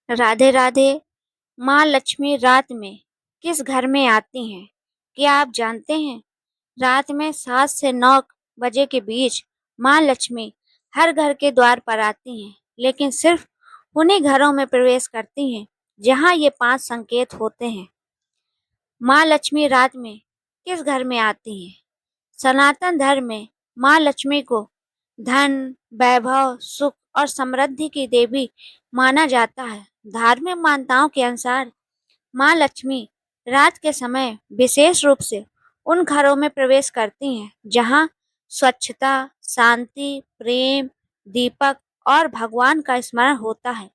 राधे राधे। माँ लक्ष्मी रात में किस घर में आती हैं? क्या आप जानते हैं? रात में 7 से 9 बजे के बीच माँ लक्ष्मी हर घर के द्वार पर आती हैं, लेकिन सिर्फ उन्हीं घरों में प्रवेश करती हैं जहाँ ये 5 संकेत होते हैं। माँ लक्ष्मी रात में किस घर में आती हैं? सनातन धर्म में माँ लक्ष्मी को धन, वैभव, सुख और समृद्धि की देवी माना जाता है। धार्मिक मान्यताओं के अनुसार माँ लक्ष्मी रात के समय विशेष रूप से उन घरों में प्रवेश करती हैं जहाँ स्वच्छता, शांति, प्रेम, दीपक और भगवान का स्मरण होता है।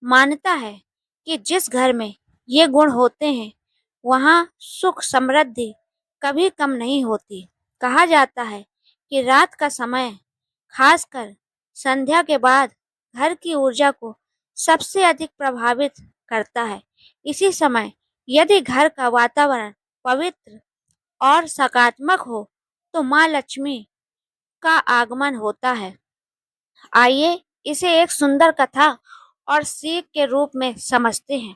मान्यता है कि जिस घर में ये गुण होते हैं वहाँ सुख समृद्धि कभी कम नहीं होती। कहा जाता है कि रात का समय, खासकर संध्या के बाद, घर की ऊर्जा को सबसे अधिक प्रभावित करता है। इसी समय यदि घर का वातावरण पवित्र और सकारात्मक हो तो माँ लक्ष्मी का आगमन होता है। आइए इसे एक सुंदर कथा और सीख के रूप में समझते हैं।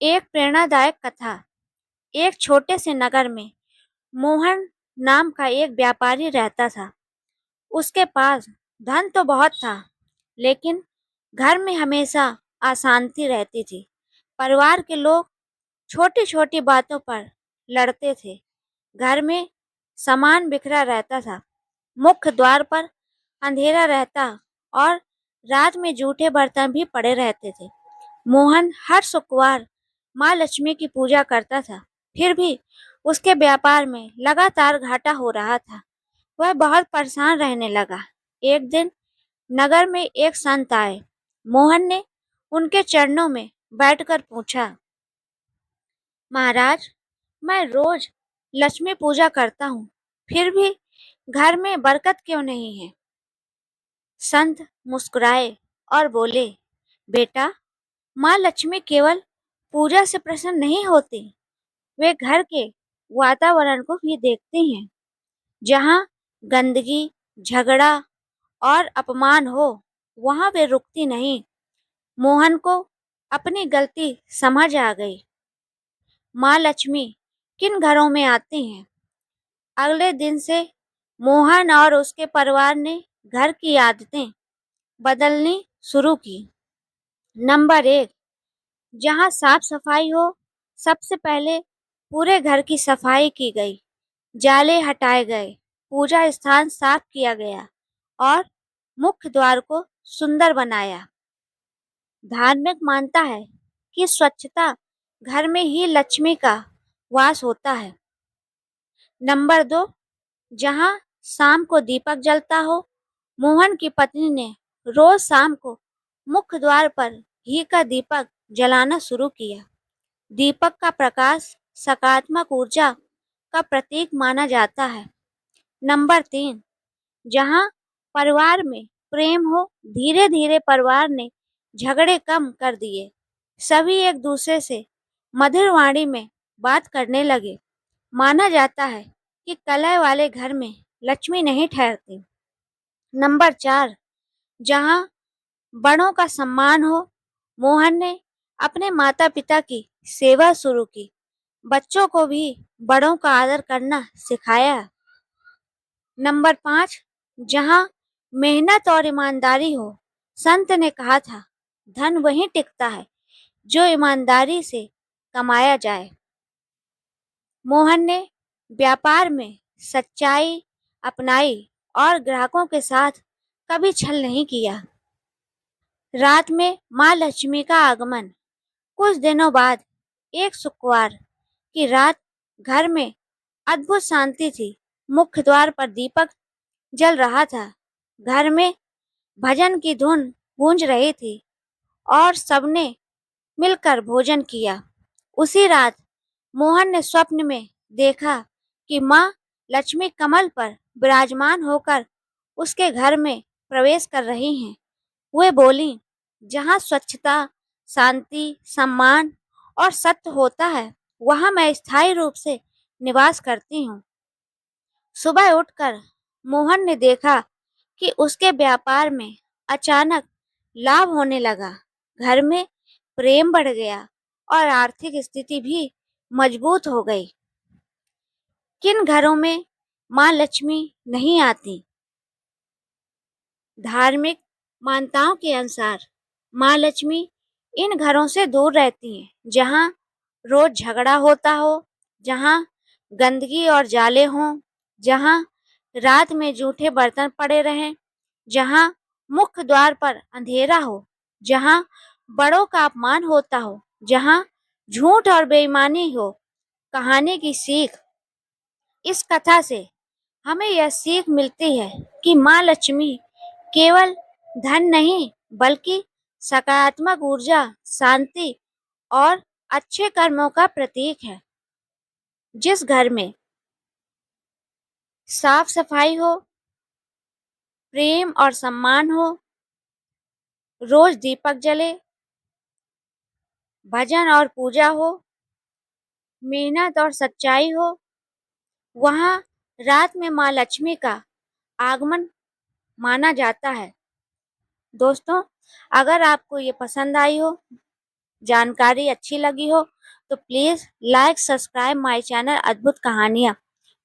एक प्रेरणादायक कथा। एक छोटे से नगर में मोहन नाम का एक व्यापारी रहता था। उसके पास धन तो बहुत था, लेकिन घर में हमेशा अशांति रहती थी। परिवार के लोग छोटी छोटी बातों पर लड़ते थे। घर में सामान बिखरा रहता था। मुख्य द्वार पर अंधेरा रहता और रात में जूठे बर्तन भी पड़े रहते थे। मोहन हर शुक्रवार माँ लक्ष्मी की पूजा करता था, फिर भी उसके व्यापार में लगातार घाटा हो रहा था। वह बहुत परेशान रहने लगा। एक दिन नगर में एक संत आए। मोहन ने उनके चरणों में बैठकर पूछा, महाराज, मैं रोज लक्ष्मी पूजा करता हूँ, फिर भी घर में बरकत क्यों नहीं है? संत मुस्कुराए और बोले, बेटा, माँ लक्ष्मी केवल पूजा से प्रसन्न नहीं होती, वे घर के वातावरण को भी देखती हैं। जहाँ गंदगी, झगड़ा और अपमान हो, वहाँ वे रुकती नहीं। मोहन को अपनी गलती समझ आ गई। माँ लक्ष्मी किन घरों में आती हैं? अगले दिन से मोहन और उसके परिवार ने घर की आदतें बदलनी शुरू की। नंबर 1, जहाँ साफ सफाई हो, सबसे पहले पूरे घर की सफाई की गई। जाले हटाए गए, पूजा स्थान साफ किया गया और मुख्य द्वार को सुंदर बनाया। धार्मिक मानता है कि स्वच्छता घर में ही लक्ष्मी का वास होता है। नंबर 2, जहाँ शाम को दीपक जलता हो। मोहन की पत्नी ने रोज शाम को मुख्य द्वार पर घी का दीपक जलाना शुरू किया। दीपक का प्रकाश सकारात्मक ऊर्जा का प्रतीक माना जाता है। नंबर 3, जहाँ परिवार में प्रेम हो, धीरे धीरे परिवार ने झगड़े कम कर दिए। सभी एक दूसरे से मधुर वाणी में बात करने लगे। माना जाता है कि कलह वाले घर में लक्ष्मी नहीं ठहरती। नंबर 4, जहाँ बड़ों का सम्मान हो। मोहन ने अपने माता पिता की सेवा शुरू की। बच्चों को भी बड़ों का आदर करना सिखाया। नंबर 5, जहाँ मेहनत और ईमानदारी हो। संत ने कहा था, धन वहीं टिकता है जो ईमानदारी से कमाया जाए। मोहन ने व्यापार में सच्चाई अपनाई और ग्राहकों के साथ कभी छल नहीं किया। रात में माँ लक्ष्मी का आगमन। कुछ दिनों बाद एक शुक्रवार की रात घर में अद्भुत शांति थी। मुख्य द्वार पर दीपक जल रहा था। घर में भजन की धुन गूंज रही थी और सबने मिलकर भोजन किया। उसी रात मोहन ने स्वप्न में देखा कि माँ लक्ष्मी कमल पर विराजमान होकर उसके घर में प्रवेश कर रही हैं। वे बोली, जहाँ स्वच्छता, शांति, सम्मान और सत्य होता है, वहाँ मैं स्थायी रूप से निवास करती हूँ। सुबह उठकर मोहन ने देखा कि उसके व्यापार में अचानक लाभ होने लगा। घर में प्रेम बढ़ गया और आर्थिक स्थिति भी मजबूत हो गई। किन घरों में माँ लक्ष्मी नहीं आती? धार्मिक मान्यताओं के अनुसार माँ लक्ष्मी इन घरों से दूर रहती हैं, जहाँ रोज झगड़ा होता हो, जहाँ गंदगी और जाले हों, जहाँ रात में जूठे बर्तन पड़े रहें, जहाँ मुख्य द्वार पर अंधेरा हो, जहाँ बड़ों का अपमान होता हो, जहाँ झूठ और बेईमानी हो। कहानी की सीख: इस कथा से हमें यह सीख मिलती है कि माँ लक्ष्मी केवल धन नहीं, बल्कि सकारात्मक ऊर्जा, शांति और अच्छे कर्मों का प्रतीक है। जिस घर में साफ सफाई हो, प्रेम और सम्मान हो, रोज दीपक जले, भजन और पूजा हो, मेहनत और सच्चाई हो, वहाँ रात में माँ लक्ष्मी का आगमन माना जाता है। दोस्तों, अगर आपको ये पसंद आई हो, जानकारी अच्छी लगी हो, तो please like subscribe my channel अद्भुत कहानियाँ।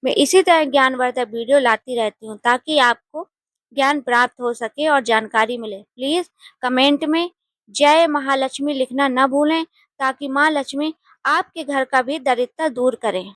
मैं इसी तरह ज्ञानवर्धक वीडियो लाती रहती हूँ ताकि आपको ज्ञान प्राप्त हो सके और जानकारी मिले। प्लीज़ कमेंट में जय महालक्ष्मी लिखना न भूलें, ताकि माँ लक्ष्मी आपके घर का भी दरिद्रता दूर करें।